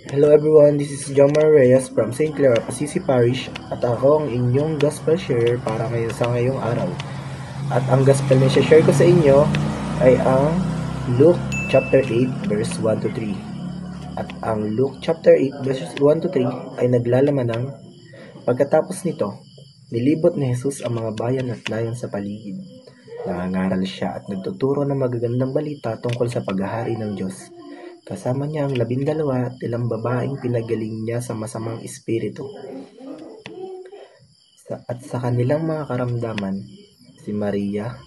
Hello everyone, this is Jomar Reyes from St. Clair, Assisi Parish at ako ang inyong gospel share para ngayon sa ngayong araw. At ang gospel na share ko sa inyo ay ang Luke chapter 8 verse 1 to 3. At ang Luke chapter 8 verses 1 to 3 ay naglalaman ng pagkatapos nito, nilibot ni Jesus ang mga bayan at layon sa paligid. Nangangaral siya at nagtuturo ng magagandang balita tungkol sa paghahari ng Diyos. Kasama niya ang 12 at ilang babaeng pinagaling niya sa masamang espiritu. At sa kanilang mga karamdaman, si Maria,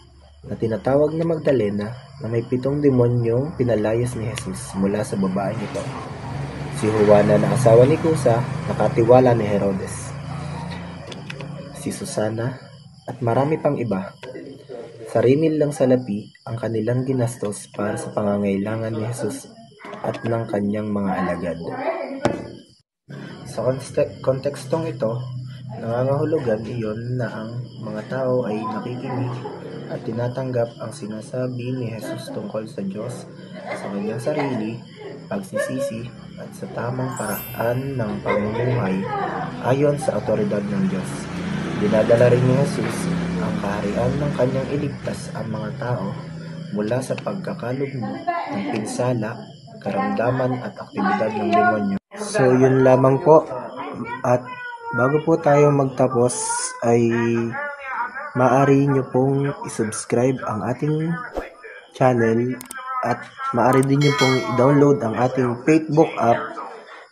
na tinatawag na Magdalena, na may 7 demonyong pinalayas ni Jesus mula sa babaeng ito. Si Juana na asawa ni Kusa, nakatiwala ni Herodes. Si Susana, at marami pang iba. Sarinil lang salapi ang kanilang ginastos para sa pangangailangan ni Jesus at ng kanyang mga alagad. Sa kontekstong ito, nangangahulugan iyon na ang mga tao ay nakikinig at tinatanggap ang sinasabi ni Jesus tungkol sa Diyos, sa kanyang sarili, pagsisisi, at sa tamang paraan ng pamumuhay ayon sa otoridad ng Diyos. Dinadala rin ni Jesus ang kaharian ng kanyang iligtas ang mga tao mula sa pagkakalugmok ng pinsala, karamdaman at aktibidad ng demonyo. So yun lamang po, at bago po tayo magtapos ay maaari nyo pong isubscribe ang ating channel at maaari din nyo pong i-download ang ating Facebook app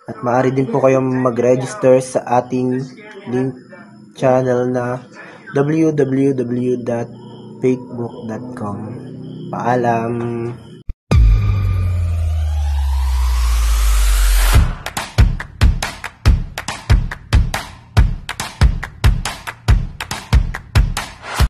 at maaari din po kayong mag-register sa ating link channel na www.facebook.com. Paalam!